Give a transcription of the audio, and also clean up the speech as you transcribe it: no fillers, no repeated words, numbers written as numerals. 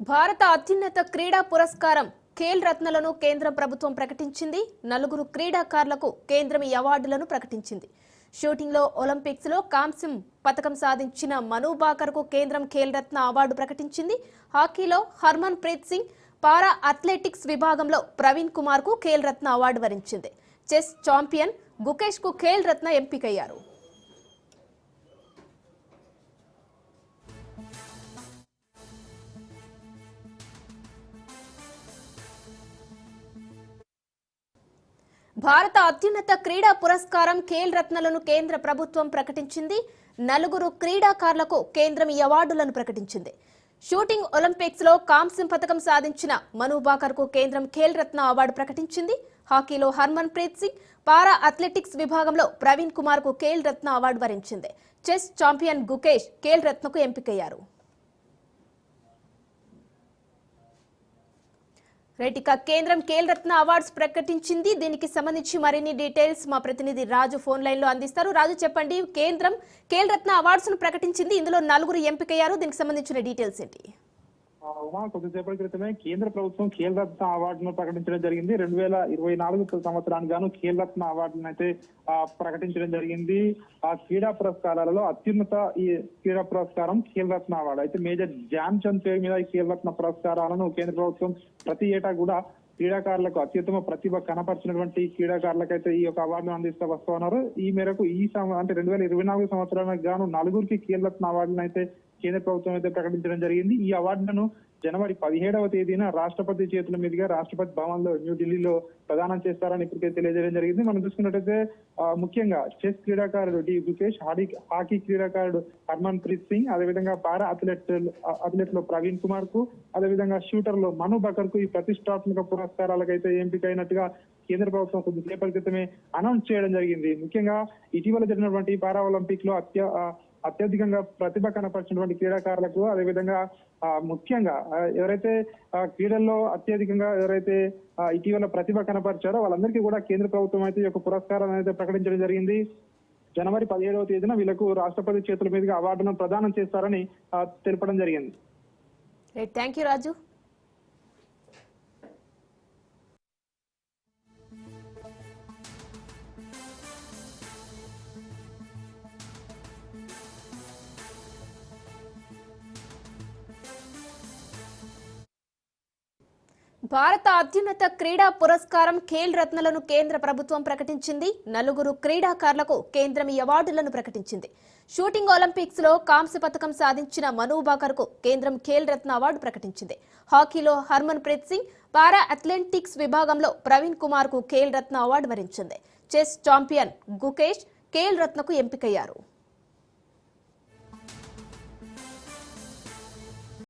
భారత అత్యున్నత క్రీడా పురస్కారం ఖేల్ రత్నలను కేంద్ర ప్రభుత్వం ప్రకటించింది. 4 క్రీడాకారులకు కేంద్రం ఈ అవార్డులను ప్రకటించింది. షూటింగ్ లో ఒలింపిక్స్ లో కాంస్యం పతకం సాధించిన మను బాకర్కు కేంద్రం ఖేల్ రత్న అవార్డు ప్రకటించింది. హాకీలో Harmanpreet Singh, para athletics విభాగంలో ప్రవీణ్ కుమార్ కు ఖేల్ రత్న అవార్డు వరించింది. చెస్ ఛాంపియన్ గుకేష్ కు ఖేల్ రత్న ఎంపికయ్యారు. భారత అత్యున్నత క్రీడా పురస్కారం ఖేల్ రత్నలను కేంద్ర ప్రభుత్వం ప్రకటించింది. 4 క్రీడాకారులకు కేంద్రం ఈ అవార్డులను ప్రకటించింది. షూటింగ్ ఒలింపిక్స్ లో కాంస్యం పతకం సాధించిన మను బాకర్కు కేంద్రం ఖేల్ రత్న అవార్డు ప్రకటించింది. హాకీలో Harmanpreet Singh, para athletics విభాగంలో ప్రవీణ్ కుమార్ కు ఖేల్ రత్న అవార్డు వరించింది. చెస్ ఛాంపియన్ గుకేష్ ఖేల్ రత్నకు ఎంపికయ్యారు. రైటిక కేంద్రం ఖేల్ రత్న అవార్డ్స్ ప్రకటించింది. దీనికి సంబంధించి మరిన్ని డీటెయిల్స్ మా ప్రతినిధి రాజు ఫోన్ లైన్ లో అందిస్తారు. రాజు, చెప్పండి, కేంద్రం ఖేల్ రత్న అవార్డ్స్ ను ప్రకటించింది. ఇందులో 4 ఎంపికయ్యారు. దీనికి సంబంధించిన డీటెయిల్స్ ఏంటి? కొద్దిసేపటి క్రితమే కేంద్ర ప్రభుత్వం ఖేల్ రత్న అవార్డును ప్రకటించడం జరిగింది. 2024 సంవత్సరానికి గాను ఖేల్ రత్న అవార్డును అయితే ప్రకటించడం జరిగింది. ఆ క్రీడా పురస్కారాలలో అత్యున్నత ఈ క్రీడా పురస్కారం ఖేల్ రత్న అవార్డు. అయితే మేజర్ ధ్యాన్ చంద్ పేరు మీద ఈ ఖేల్ రత్న పురస్కారాలను కేంద్ర ప్రభుత్వం ప్రతి ఏటా కూడా క్రీడాకారులకు అత్యుత్తమ ప్రతిభ కనపరిచినటువంటి క్రీడాకారులకైతే ఈ యొక్క అవార్డును అందిస్తూ వస్తూ ఉన్నారు. ఈ మేరకు అంటే 2024 సంవత్సరానికి గాను 4 ఖేల్ రత్న అవార్డును అయితే కేంద్ర ప్రభుత్వం అయితే ప్రకటించడం జరిగింది. ఈ అవార్డులను జనవరి 17వ తేదీన రాష్ట్రపతి చేతుల మీదుగా రాష్ట్రపతి భవన్ లో న్యూఢిల్లీలో ప్రదానం చేస్తారని ఇప్పటికే తెలియజేయడం జరిగింది. మనం చూసుకున్నట్టయితే ముఖ్యంగా చెస్ క్రీడాకారుడు డి గుకేష్, హాకీ క్రీడాకారుడు హర్మన్ ప్రీత్ సింగ్, అదేవిధంగా పారా అథ్లెట్ లో ప్రవీణ్ కుమార్ కు, అదేవిధంగా షూటర్ లో మను బకర్ కు ఈ ప్రతిష్టాత్మక పురస్కారాలకైతే ఎంపికైనట్టుగా కేంద్ర ప్రభుత్వం కొద్దిసేపటి క్రితమే అనౌన్స్ చేయడం జరిగింది. ముఖ్యంగా ఇటీవల జరిగినటువంటి పారా ఒలింపిక్ లో అత్యధికంగా ప్రతిభ కనపరిచినటువంటి క్రీడాకారులకు, అదేవిధంగా ముఖ్యంగా ఎవరైతే క్రీడల్లో అత్యధికంగా ఎవరైతే ఇటీవల ప్రతిభ కనపరిచారో వాళ్ళందరికీ కూడా కేంద్ర ప్రభుత్వం అయితే ఈ యొక్క పురస్కారాన్ని అయితే ప్రకటించడం జరిగింది. జనవరి 17వ తేదీన వీళ్ళకు రాష్ట్రపతి చేతుల మీదుగా అవార్డును ప్రదానం చేస్తారని తెలపడం జరిగింది. థ్యాంక్ యూ రాజు. భారత అత్యున్నత క్రీడా పురస్కారం ఖేల్ రత్నలను కేంద్ర ప్రభుత్వం ప్రకటించింది. 4 క్రీడాకారులకు కేంద్రం ఈ అవార్డులను ప్రకటించింది. షూటింగ్ ఒలింపిక్స్ లో కాంస్య పతకం సాధించిన మను బాకర్కు కేంద్రం ఖేల్ రత్న అవార్డు ప్రకటించింది. హాకీలో Harmanpreet Singh, para athletics విభాగంలో ప్రవీణ్ కుమార్ కు ఖేల్ రత్న అవార్డు వరించింది. చెస్ ఛాంపియన్ గుకేష్ ఖేల్ రత్నకు ఎంపికయ్యారు.